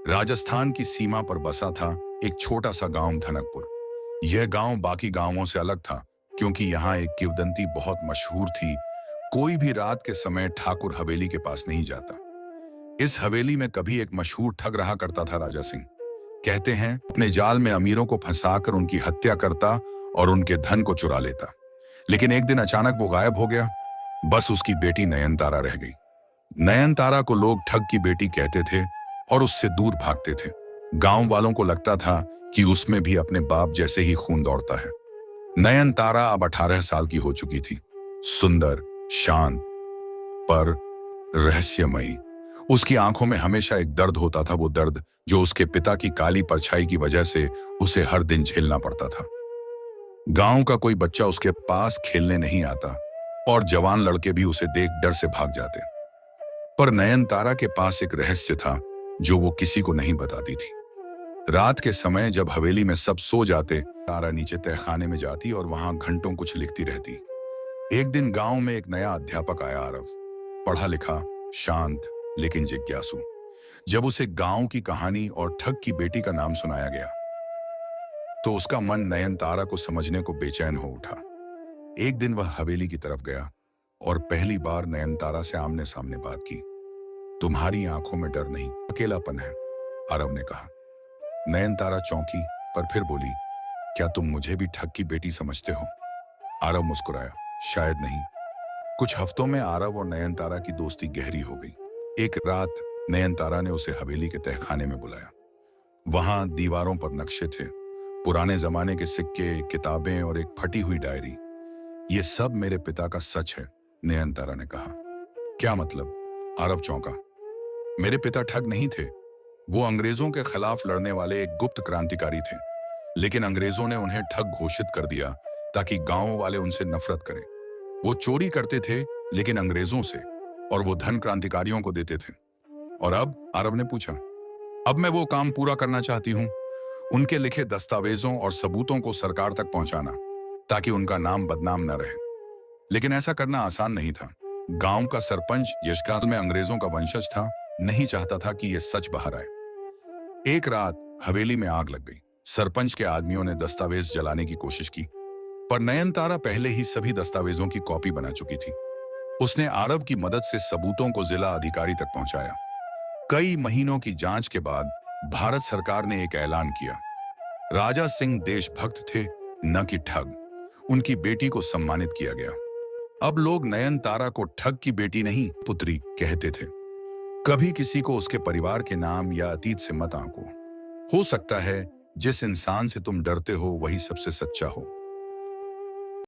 राजस्थान की सीमा पर बसा था एक छोटा सा गांव धनकपुर। यह गांव बाकी गांवों से अलग था क्योंकि यहाँ एक किंवदंती बहुत मशहूर थी। कोई भी रात के समय ठाकुर हवेली के पास नहीं जाता। इस हवेली में कभी एक मशहूर ठग रहा करता था राजा सिंह। कहते हैं अपने जाल में अमीरों को फंसाकर उनकी हत्या करता और उनके धन को चुरा लेता। लेकिन एक दिन अचानक वो गायब हो गया। बस उसकी बेटी नयनतारा रह गई। नयनतारा को लोग ठग की बेटी कहते थे और उससे दूर भागते थे। गांव वालों को लगता था कि उसमें भी अपने बाप जैसे ही खून दौड़ता है। नयनतारा अब 18 साल की हो चुकी थी। सुंदर, शांत, पर रहस्यमयी। उसकी आंखों में हमेशा एक दर्द होता था, वो दर्द जो उसके पिता की काली परछाई की वजह से उसे हर दिन झेलना पड़ता था। गांव का कोई बच्चा उसके पास खेलने नहीं आता और जवान लड़के भी उसे देख डर से भाग जाते। पर नयनतारा के पास एक रहस्य था जो वो किसी को नहीं बताती थी। रात के समय जब हवेली में सब सो जाते, तारा नीचे तहखाने में जाती और वहां घंटों कुछ लिखती रहती। एक दिन गांव में एक नया अध्यापक आया, आरव। पढ़ा लिखा, शांत, लेकिन जिज्ञासु। जब उसे गांव की कहानी और ठग की बेटी का नाम सुनाया गया तो उसका मन नयनतारा को समझने को बेचैन हो उठा। एक दिन वह हवेली की तरफ गया और पहली बार नयनतारा से आमने सामने बात की। तुम्हारी आंखों में डर नहीं, अकेलापन है, आरव ने कहा। नयनतारा चौंकी पर फिर बोली, क्या तुम मुझे भी ठग की बेटी समझते हो? आरव मुस्कुराया, शायद नहीं। कुछ हफ्तों में आरव और नयनतारा की दोस्ती गहरी हो गई। एक रात नयनतारा ने उसे हवेली के तहखाने में बुलाया। वहां दीवारों पर नक्शे थे, पुराने जमाने के सिक्के, किताबें और एक फटी हुई डायरी। ये सब मेरे पिता का सच है, नयनतारा ने कहा। क्या मतलब? आरव चौंका। मेरे पिता ठग नहीं थे। वो अंग्रेजों के खिलाफ लड़ने वाले एक गुप्त क्रांतिकारी थे। लेकिन अंग्रेजों ने उन्हें ठग घोषित कर दिया ताकि गांव वाले उनसे नफरत करें। वो चोरी करते थे, लेकिन अंग्रेजों से, और वो धन क्रांतिकारियों को देते थे। और अब? आरव ने पूछा। अब मैं वो काम पूरा करना चाहती हूँ, उनके लिखे दस्तावेजों और सबूतों को सरकार तक पहुंचाना, ताकि उनका नाम बदनाम न रहे। लेकिन ऐसा करना आसान नहीं था। गांव का सरपंच यशकाल में अंग्रेजों का वंशज था, नहीं चाहता था कि यह सच बाहर आए। एक रात हवेली में आग लग गई। सरपंच के आदमियों ने दस्तावेज जलाने की कोशिश की, पर नयनतारा पहले ही सभी दस्तावेजों की कॉपी बना चुकी थी। उसने आरव की मदद से सबूतों को जिला अधिकारी तक पहुंचाया। कई महीनों की जांच के बाद भारत सरकार ने एक ऐलान किया। राजा सिंह देशभक्त थे, न कि ठग। उनकी बेटी को सम्मानित किया गया। अब लोग नयनतारा को ठग की बेटी नहीं, पुत्री कहते थे। कभी किसी को उसके परिवार के नाम या अतीत से मत आंको। हो सकता है जिस इंसान से तुम डरते हो वही सबसे सच्चा हो।